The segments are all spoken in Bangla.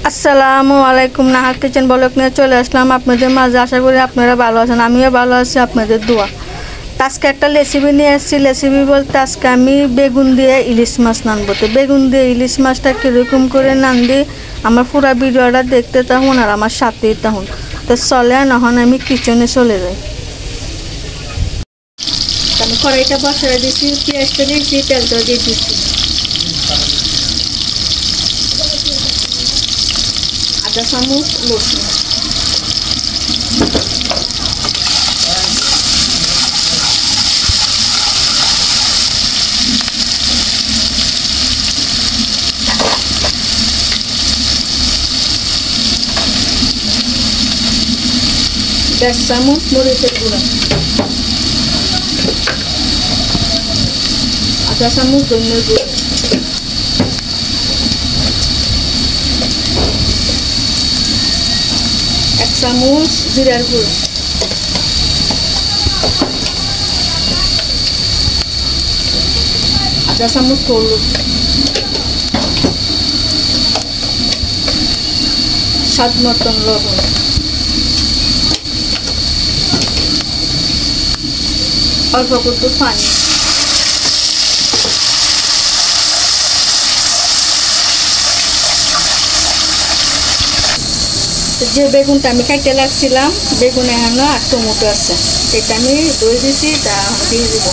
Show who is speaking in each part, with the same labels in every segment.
Speaker 1: আসসালামু আলাইকুম। নাহার কিচেন ব্লগ নিয়ে চলে আসলাম আপনাদের মাঝে। আশা করি আপনারা ভালো আছেন, আমিও ভালো আছি, আপনাদের দোয়া। আজকে একটা রেসিপি নিয়ে এসেছি। রেসিপি বলতে আজকে আমি বেগুন দিয়ে ইলিশ মাছ নানবো। তো বেগুন দিয়ে ইলিশ মাছটা কীরকম করে নানবি আমার পুরো ভিডিওটা দেখতে থাকুন আর আমার সাথেই থাকুন। তো চলে এখন আমি কিচেনে চলে যাই। আমি কড়াইটা বসাই দিয়েছি, পেঁয়াজটা দিয়েছি, তেলটা দিয়ে দিচ্ছি, আদা চামচ রসুন, দেড় চামচ মরিচের গুঁড়া, আধা চামচ ধনিয়ার গুঁড়া, এক চামচ জিরার গুঁড়ো, আধা চামচ হলুদ, স্বাদ মতন লবণ, অল্প একটু পানি। যে বেগুনটা আমি কাটতে লাগছিলাম, বেগুন এখানে আর টমেটো আছে, এটা আমি দই দিছি, তা দিয়ে দিব।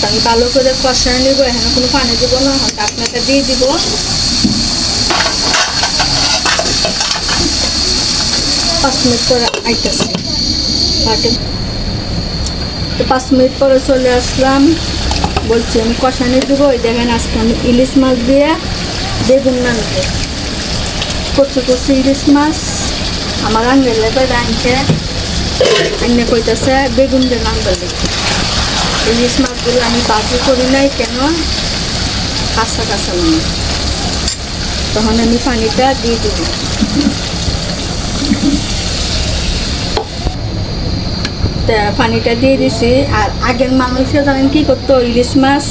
Speaker 1: আমি ভালো করে কষায় নিব, এখানে কোনো পানি দিব না, ঢাকনাটা দিয়ে দিব। 5 মিনিট পরে আইতেছি, 5 মিনিট পরে চলে আসলাম। বলছি আমি কষানি দেবো। ওই দেখেন আজকে আমি ইলিশ মাছ দিয়ে বেগুন নানবো। কচি কচি ইলিশ মাছ আমার আঙ্গের লেবে আনছে, আইনে কইতেছে বেগুন দিয়ে নানবে। ইলিশ মাছগুলো আমি বাজি করি নাই, কেন কাঁচা কাঁচা নয়। তখন আমি পানিটা দিয়ে দেবো। পানিটা দিয়ে দিছি। আর আগের মানুষরা জানেন কি করতো, ইলিশ মাছ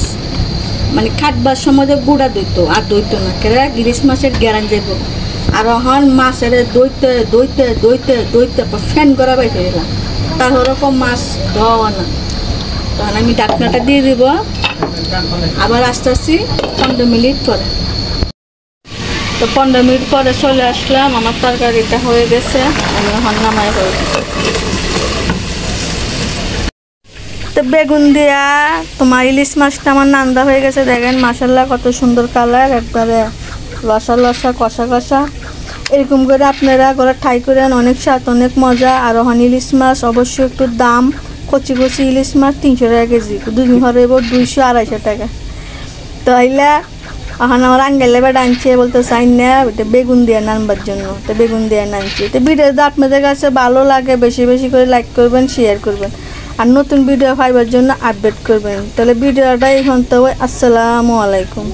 Speaker 1: মানে কাটবার সময় গুঁড়া দইতো আর দইতো না, কেরা ইলিশ মাছের গ্যারান যাইব। আর এখন মাছের দইতে দইতে দইতে দইতে ফ্যান করা বাইতে দিলাম, তার ওরকম মাছ ধোয়া না। তখন আমি ঢাকনাটা দিয়ে দিব, আবার আস্তে আস্তে 15 মিনিট পরে। তো 15 মিনিট পরে চলে আসলাম, আমার তরকারিটা হয়ে গেছে, আমি এখন নামাই করব। তো বেগুন দিয়া তোমার ইলিশ মাছটা আমার নান্দা হয়ে গেছে। দেখেন মাশাআল্লাহ কত সুন্দর কালার, একবারে লসা লসা কষা কষা। এরকম করে আপনারা ঘরে ট্রাই করেন, অনেক স্বাদ, অনেক মজা। আর ওখানে ইলিশ মাছ অবশ্যই একটু দাম, কচি কচি ইলিশ মাছ 300 টাকা কেজি, 2 ঘরে 200-250 টাকা। তো এইলা এখন আমার আঙ্গেলে বেড়া আনছে, বলতে চাই না বেগুন দিয়ে নানবার জন্য। তো বেগুন দিয়ে নানছি। তো ভিডিওটা আপনাদের কাছে ভালো লাগে বেশি বেশি করে লাইক করবেন, শেয়ার করবেন, আর নতুন ভিডিও পাইবার জন্য আপডেট করবেন। তাহলে ভিডিওটা এখন তো আসসালামু আলাইকুম।